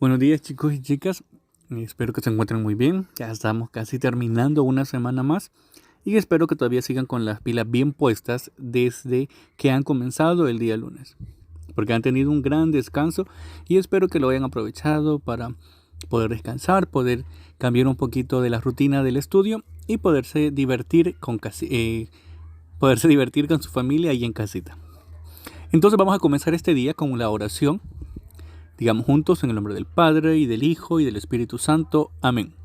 Buenos días, chicos y chicas. Espero que se encuentren muy bien. Ya estamos casi terminando una semana más y espero que todavía sigan con las pilas bien puestas desde que han comenzado el día lunes, porque han tenido un gran descanso y espero que lo hayan aprovechado para poder descansar, poder cambiar un poquito de la rutina del estudio y poderse divertir con su familia ahí en casita. Entonces vamos a comenzar este día con la oración. Digamos juntos en el nombre del Padre, y del Hijo, y del Espíritu Santo. Amén.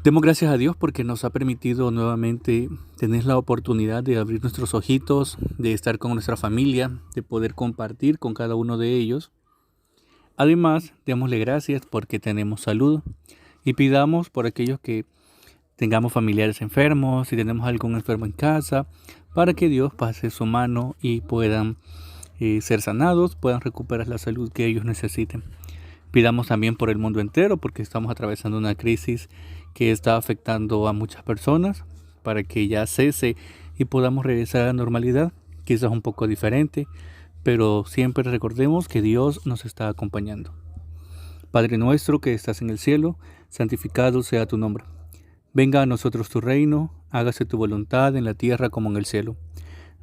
Demos gracias a Dios porque nos ha permitido nuevamente tener la oportunidad de abrir nuestros ojitos, de estar con nuestra familia, de poder compartir con cada uno de ellos. Además, démosle gracias porque tenemos salud y pidamos por aquellos que tengamos familiares enfermos, si tenemos algún enfermo en casa, para que Dios pase su mano y puedan ser sanados, puedan recuperar la salud que ellos necesiten. Pidamos también por el mundo entero porque estamos atravesando una crisis que está afectando a muchas personas para que ya cese y podamos regresar a la normalidad, quizás un poco diferente, pero siempre recordemos que Dios nos está acompañando. Padre nuestro que estás en el cielo, santificado sea tu nombre. Venga a nosotros tu reino, hágase tu voluntad en la tierra como en el cielo.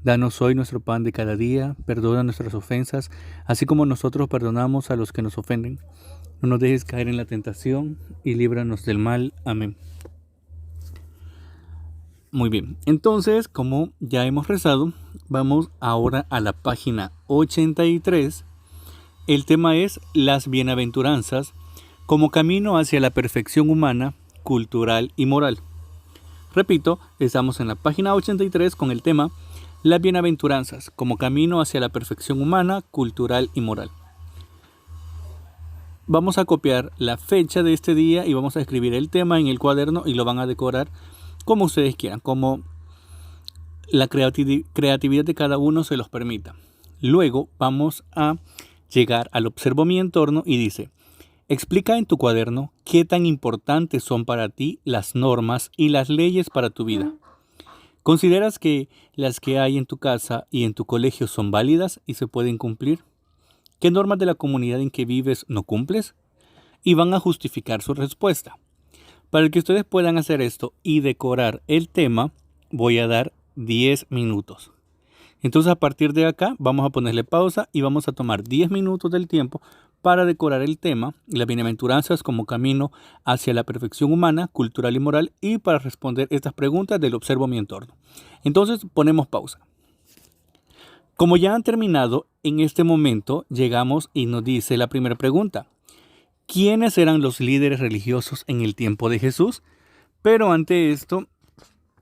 Danos hoy nuestro pan de cada día, perdona nuestras ofensas, así como nosotros perdonamos a los que nos ofenden. No nos dejes caer en la tentación y líbranos del mal. Amén. Muy bien, entonces, como ya hemos rezado, vamos ahora a la página 83. El tema es las bienaventuranzas como camino hacia la perfección humana, cultural y moral. Repito, estamos en la página 83 con el tema las bienaventuranzas como camino hacia la perfección humana, cultural y moral. Vamos a copiar la fecha de este día y vamos a escribir el tema en el cuaderno y lo van a decorar como ustedes quieran, como la creatividad de cada uno se los permita. Luego vamos a llegar al observo mi entorno y dice: explica en tu cuaderno qué tan importantes son para ti las normas y las leyes para tu vida. ¿Consideras que las que hay en tu casa y en tu colegio son válidas y se pueden cumplir? ¿Qué normas de la comunidad en que vives no cumples? Y van a justificar su respuesta. Para que ustedes puedan hacer esto y decorar el tema, voy a dar 10 minutos. Entonces, a partir de acá, vamos a ponerle pausa y vamos a tomar 10 minutos del tiempo para decorar el tema, las bienaventuranzas como camino hacia la perfección humana, cultural y moral, y para responder estas preguntas del observo mi entorno. Entonces, ponemos pausa. Como ya han terminado, en este momento llegamos y nos dice la primera pregunta: ¿quiénes eran los líderes religiosos en el tiempo de Jesús? Pero ante esto,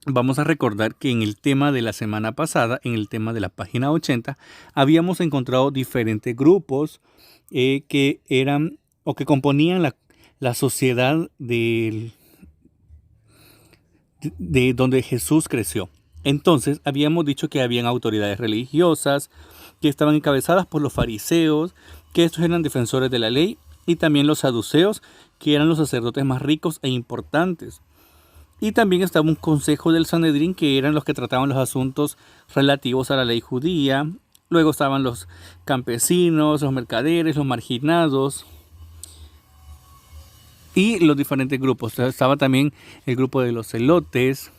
vamos a recordar que en el tema de la semana pasada, en el tema de la página 80, habíamos encontrado diferentes grupos que eran o que componían la sociedad de donde Jesús creció. Entonces, habíamos dicho que habían autoridades religiosas que estaban encabezadas por los fariseos, que estos eran defensores de la ley, y también los saduceos, que eran los sacerdotes más ricos e importantes. Y también estaba un consejo del Sanedrín, que eran los que trataban los asuntos relativos a la ley judía. Luego estaban los campesinos, los mercaderes, los marginados y los diferentes grupos. Estaba también el grupo de los celotes,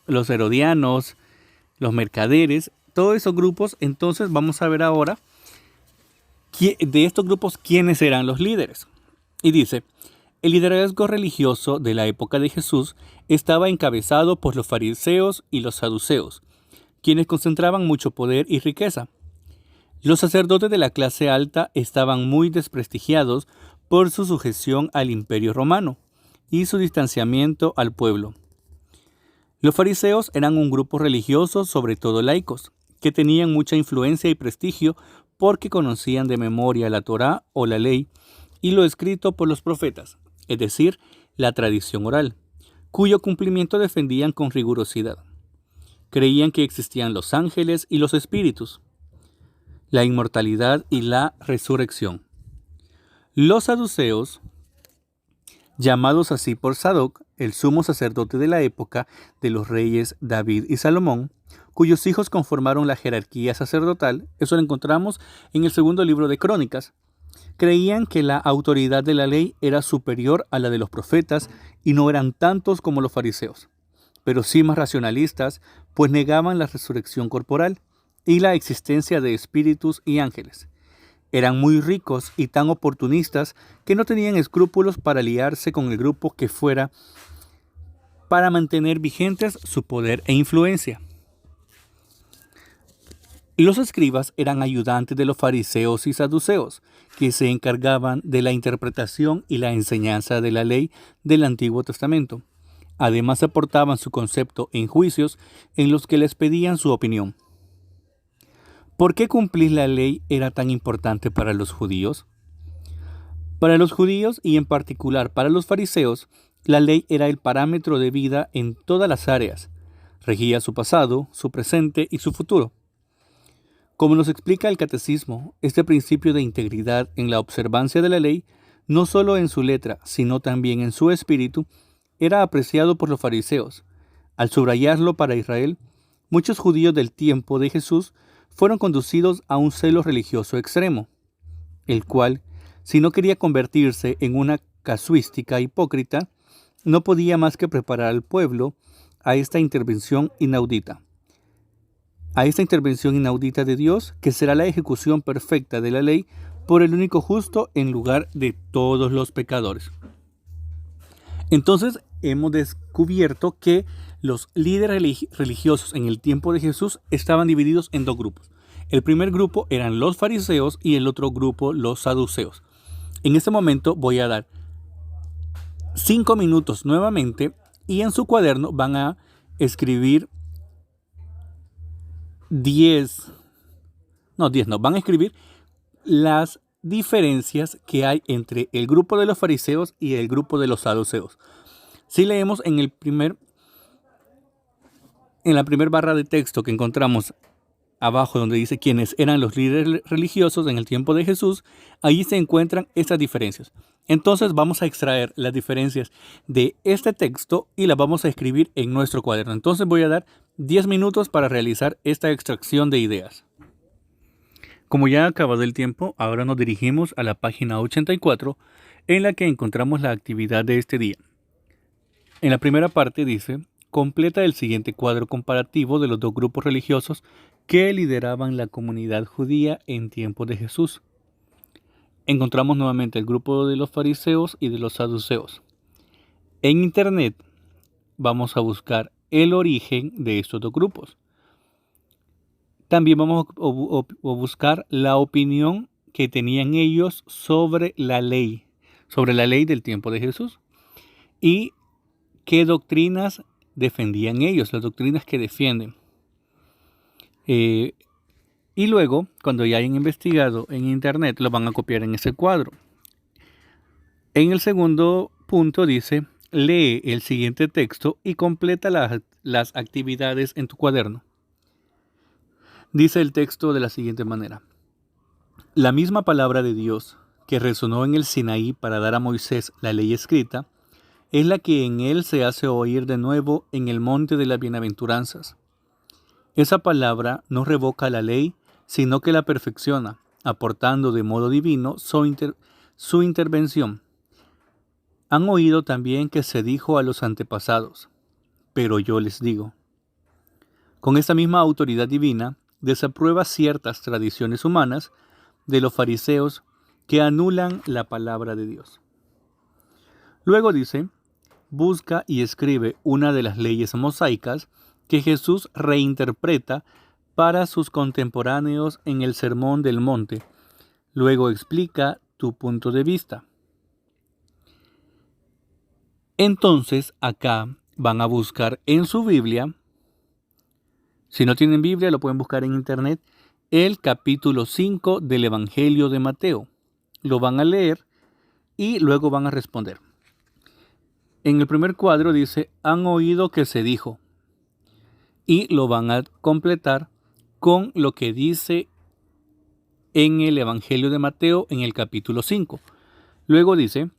los herodianos, los mercaderes, todos esos grupos. Entonces vamos a ver ahora de estos grupos quiénes eran los líderes. Y dice: el liderazgo religioso de la época de Jesús estaba encabezado por los fariseos y los saduceos, quienes concentraban mucho poder y riqueza. Los sacerdotes de la clase alta estaban muy desprestigiados por su sujeción al imperio romano y su distanciamiento al pueblo. Los fariseos eran un grupo religioso, sobre todo laicos, que tenían mucha influencia y prestigio porque conocían de memoria la Torá o la ley y lo escrito por los profetas, es decir, la tradición oral, cuyo cumplimiento defendían con rigurosidad. Creían que existían los ángeles y los espíritus, la inmortalidad y la resurrección. Los saduceos, llamados así por Sadoc, el sumo sacerdote de la época de los reyes David y Salomón, cuyos hijos conformaron la jerarquía sacerdotal, eso lo encontramos en el segundo libro de Crónicas, Creían que la autoridad de la ley era superior a la de los profetas y no eran tantos como los fariseos, pero sí más racionalistas, pues negaban la resurrección corporal y la existencia de espíritus y ángeles. Eran muy ricos y tan oportunistas que no tenían escrúpulos para aliarse con el grupo que fuera para mantener vigentes su poder e influencia. Los escribas eran ayudantes de los fariseos y saduceos, que se encargaban de la interpretación y la enseñanza de la ley del Antiguo Testamento. Además aportaban su concepto en juicios en los que les pedían su opinión. ¿Por qué cumplir la ley era tan importante para los judíos? Para los judíos y en particular para los fariseos, la ley era el parámetro de vida en todas las áreas. Regía su pasado, su presente y su futuro. Como nos explica el Catecismo, este principio de integridad en la observancia de la ley, no solo en su letra, sino también en su espíritu, era apreciado por los fariseos. Al subrayarlo para Israel, muchos judíos del tiempo de Jesús fueron conducidos a un celo religioso extremo, el cual, si no quería convertirse en una casuística hipócrita, no podía más que preparar al pueblo a esta intervención inaudita. A esta intervención inaudita de Dios, que será la ejecución perfecta de la ley por el único justo en lugar de todos los pecadores. Entonces hemos descubierto que los líderes religiosos en el tiempo de Jesús estaban divididos en dos grupos. El primer grupo eran los fariseos y el otro grupo los saduceos. En este momento voy a dar 5 minutos nuevamente y en su cuaderno van a escribir van a escribir las diferencias que hay entre el grupo de los fariseos y el grupo de los saduceos. Si leemos en la primera barra de texto que encontramos abajo donde dice quiénes eran los líderes religiosos en el tiempo de Jesús, allí se encuentran estas diferencias. Entonces vamos a extraer las diferencias de este texto y las vamos a escribir en nuestro cuaderno. Entonces voy a dar 10 minutos para realizar esta extracción de ideas. Como ya ha acabado el tiempo, ahora nos dirigimos a la página 84 en la que encontramos la actividad de este día. En la primera parte dice: completa el siguiente cuadro comparativo de los dos grupos religiosos que lideraban la comunidad judía en tiempos de Jesús. Encontramos nuevamente el grupo de los fariseos y de los saduceos. En Internet vamos a buscar el origen de estos dos grupos. También vamos a buscar la opinión que tenían ellos sobre la ley del tiempo de Jesús y qué doctrinas defendían ellos, las doctrinas que defienden. Y luego, cuando ya hayan investigado en Internet, lo van a copiar en ese cuadro. En el segundo punto dice: lee el siguiente texto y completa las actividades en tu cuaderno. Dice el texto de la siguiente manera: la misma palabra de Dios que resonó en el Sinaí para dar a Moisés la ley escrita, es la que en él se hace oír de nuevo en el monte de las bienaventuranzas. Esa palabra no revoca la ley, sino que la perfecciona, aportando de modo divino su intervención. Han oído también que se dijo a los antepasados, pero yo les digo. Con esta misma autoridad divina, desaprueba ciertas tradiciones humanas de los fariseos que anulan la palabra de Dios. Luego dice: busca y escribe una de las leyes mosaicas que Jesús reinterpreta para sus contemporáneos en el Sermón del Monte. Luego explica tu punto de vista. Entonces acá van a buscar en su Biblia, si no tienen Biblia lo pueden buscar en Internet, el capítulo 5 del Evangelio de Mateo. Lo van a leer y luego van a responder. En el primer cuadro dice: han oído que se dijo. Y lo van a completar con lo que dice en el Evangelio de Mateo en el capítulo 5. Luego dice: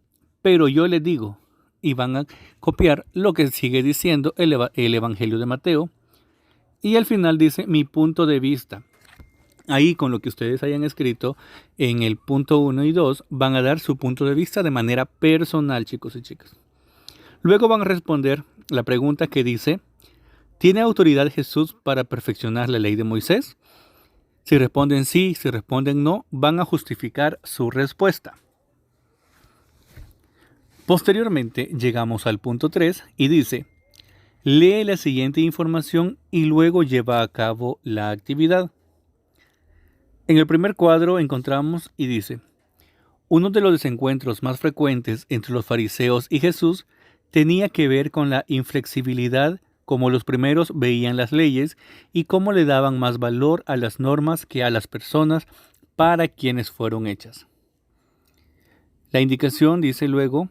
pero yo les digo. Y van a copiar lo que sigue diciendo el Evangelio de Mateo. Y al final dice: mi punto de vista. Ahí con lo que ustedes hayan escrito en el punto 1 y 2 van a dar su punto de vista de manera personal, chicos y chicas. Luego van a responder la pregunta que dice, ¿tiene autoridad Jesús para perfeccionar la ley de Moisés? Si responden sí, si responden no, van a justificar su respuesta. Posteriormente llegamos al punto 3 y dice, lee la siguiente información y luego lleva a cabo la actividad. En el primer cuadro encontramos y dice, uno de los desencuentros más frecuentes entre los fariseos y Jesús tenía que ver con la inflexibilidad, como los primeros veían las leyes y cómo le daban más valor a las normas que a las personas para quienes fueron hechas. La indicación dice luego,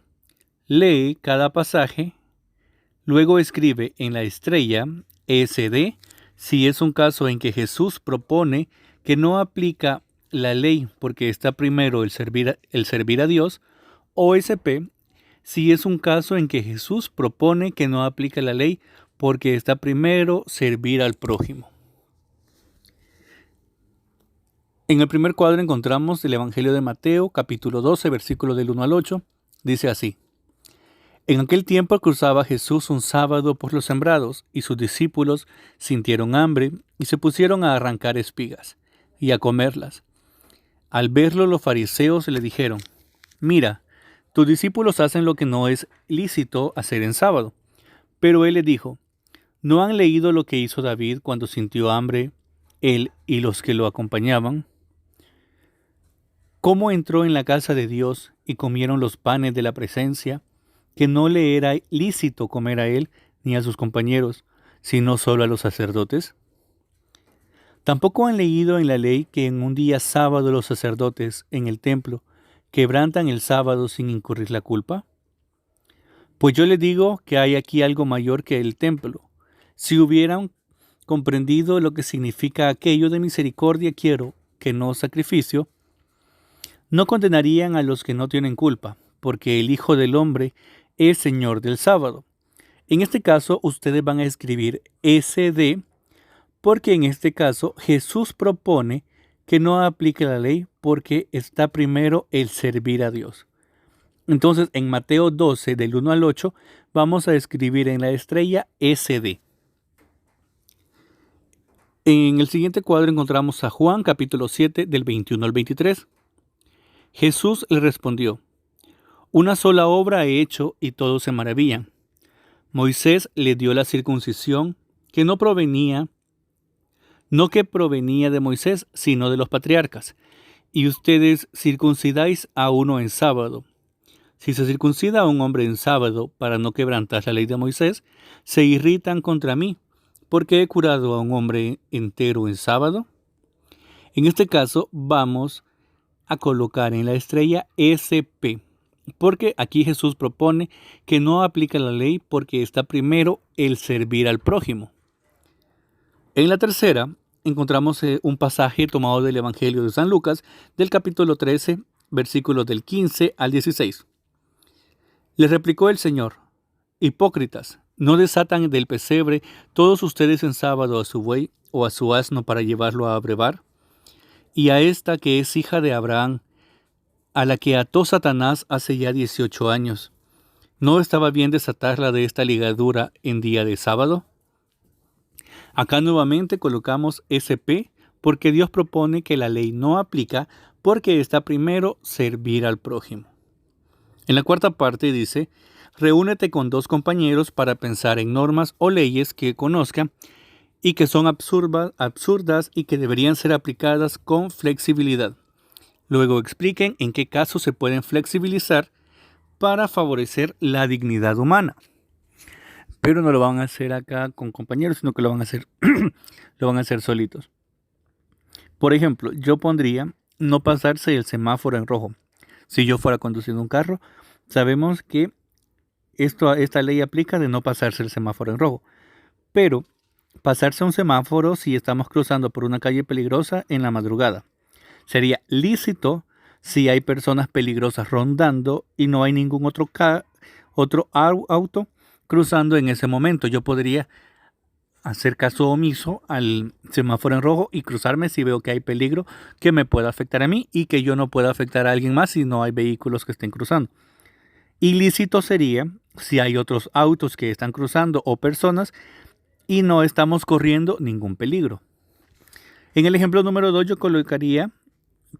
lee cada pasaje, luego escribe en la estrella SD si es un caso en que Jesús propone que no aplica la ley porque está primero el servir a Dios, o SP si es un caso en que Jesús propone que no aplica la ley porque está primero servir al prójimo. En el primer cuadro encontramos el Evangelio de Mateo, capítulo 12, versículo del 1 al 8. Dice así, en aquel tiempo cruzaba Jesús un sábado por los sembrados, y sus discípulos sintieron hambre y se pusieron a arrancar espigas y a comerlas. Al verlo los fariseos le dijeron, mira, tus discípulos hacen lo que no es lícito hacer en sábado. Pero él le dijo, ¿no han leído lo que hizo David cuando sintió hambre, él y los que lo acompañaban? ¿Cómo entró en la casa de Dios y comieron los panes de la presencia, que no le era lícito comer a él ni a sus compañeros, sino solo a los sacerdotes? ¿Tampoco han leído en la ley que en un día sábado los sacerdotes en el templo quebrantan el sábado sin incurrir la culpa? Pues yo les digo que hay aquí algo mayor que el templo. Si hubieran comprendido lo que significa aquello de misericordia quiero, que no sacrificio, no condenarían a los que no tienen culpa, porque el Hijo del Hombre es Señor del sábado. En este caso, ustedes van a escribir SD, porque en este caso Jesús propone que no aplique la ley porque está primero el servir a Dios. Entonces, en Mateo 12, del 1 al 8, vamos a escribir en la estrella SD. En el siguiente cuadro encontramos a Juan, capítulo 7, del 21 al 23. Jesús le respondió, una sola obra he hecho y todos se maravillan. Moisés le dio la circuncisión que no que provenía de Moisés, sino de los patriarcas. Y ustedes circuncidáis a uno en sábado. Si se circuncida a un hombre en sábado para no quebrantar la ley de Moisés, se irritan contra mí, porque he curado a un hombre entero en sábado. En este caso vamos a colocar en la estrella SP, porque aquí Jesús propone que no aplica la ley porque está primero el servir al prójimo. En la tercera encontramos un pasaje tomado del Evangelio de San Lucas, del capítulo 13, versículos del 15 al 16. Le replicó el Señor, hipócritas, ¿no desatan del pesebre todos ustedes en sábado a su buey o a su asno para llevarlo a abrevar? Y a esta que es hija de Abraham, a la que ató Satanás hace ya 18 años, ¿no estaba bien desatarla de esta ligadura en día de sábado? Acá nuevamente colocamos SP porque Dios propone que la ley no aplica porque está primero servir al prójimo. En la cuarta parte dice, reúnete con 2 compañeros para pensar en normas o leyes que conozcan y que son absurdas y que deberían ser aplicadas con flexibilidad. Luego expliquen en qué casos se pueden flexibilizar para favorecer la dignidad humana. Pero no lo van a hacer acá con compañeros, sino que lo van a hacer solitos. Por ejemplo, yo pondría no pasarse el semáforo en rojo. Si yo fuera conduciendo un carro, sabemos que esta ley aplica de no pasarse el semáforo en rojo. Pero pasarse un semáforo si estamos cruzando por una calle peligrosa en la madrugada. Sería lícito si hay personas peligrosas rondando y no hay ningún otro auto cruzando en ese momento. Yo podría hacer caso omiso al semáforo en rojo y cruzarme si veo que hay peligro que me pueda afectar a mí y que yo no pueda afectar a alguien más si no hay vehículos que estén cruzando. Ilícito sería si hay otros autos que están cruzando o personas y no estamos corriendo ningún peligro. En el ejemplo número 2 yo colocaría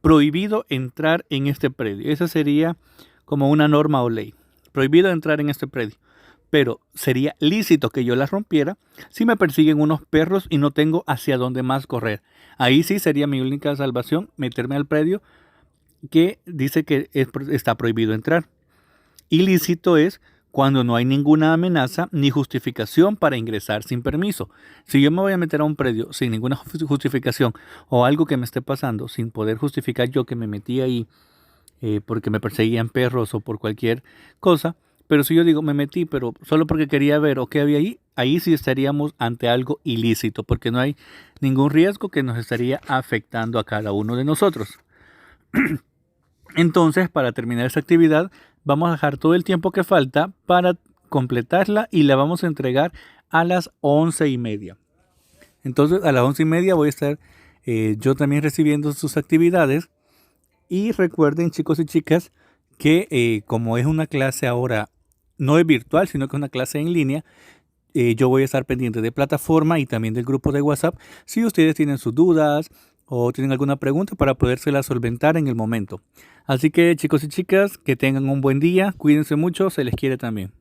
prohibido entrar en este predio. Esa sería como una norma o ley. Prohibido entrar en este predio. Pero sería lícito que yo la rompiera si me persiguen unos perros y no tengo hacia dónde más correr. Ahí sí sería mi única salvación meterme al predio que dice que está prohibido entrar. Ilícito es cuando no hay ninguna amenaza ni justificación para ingresar sin permiso. Si yo me voy a meter a un predio sin ninguna justificación o algo que me esté pasando, sin poder justificar yo que me metí ahí porque me perseguían perros o por cualquier cosa, pero si yo digo me metí pero solo porque quería ver o qué había ahí, ahí sí estaríamos ante algo ilícito porque no hay ningún riesgo que nos estaría afectando a cada uno de nosotros. Entonces, para terminar esta actividad, vamos a dejar todo el tiempo que falta para completarla y la vamos a entregar a las 11:30. Entonces, a las 11:30 voy a estar yo también recibiendo sus actividades. Y recuerden, chicos y chicas, que como es una clase ahora, no es virtual, sino que es una clase en línea, yo voy a estar pendiente de plataforma y también del grupo de WhatsApp si ustedes tienen sus dudas o tienen alguna pregunta para podérsela solventar en el momento. Así que chicos y chicas, que tengan un buen día, cuídense mucho, se les quiere también.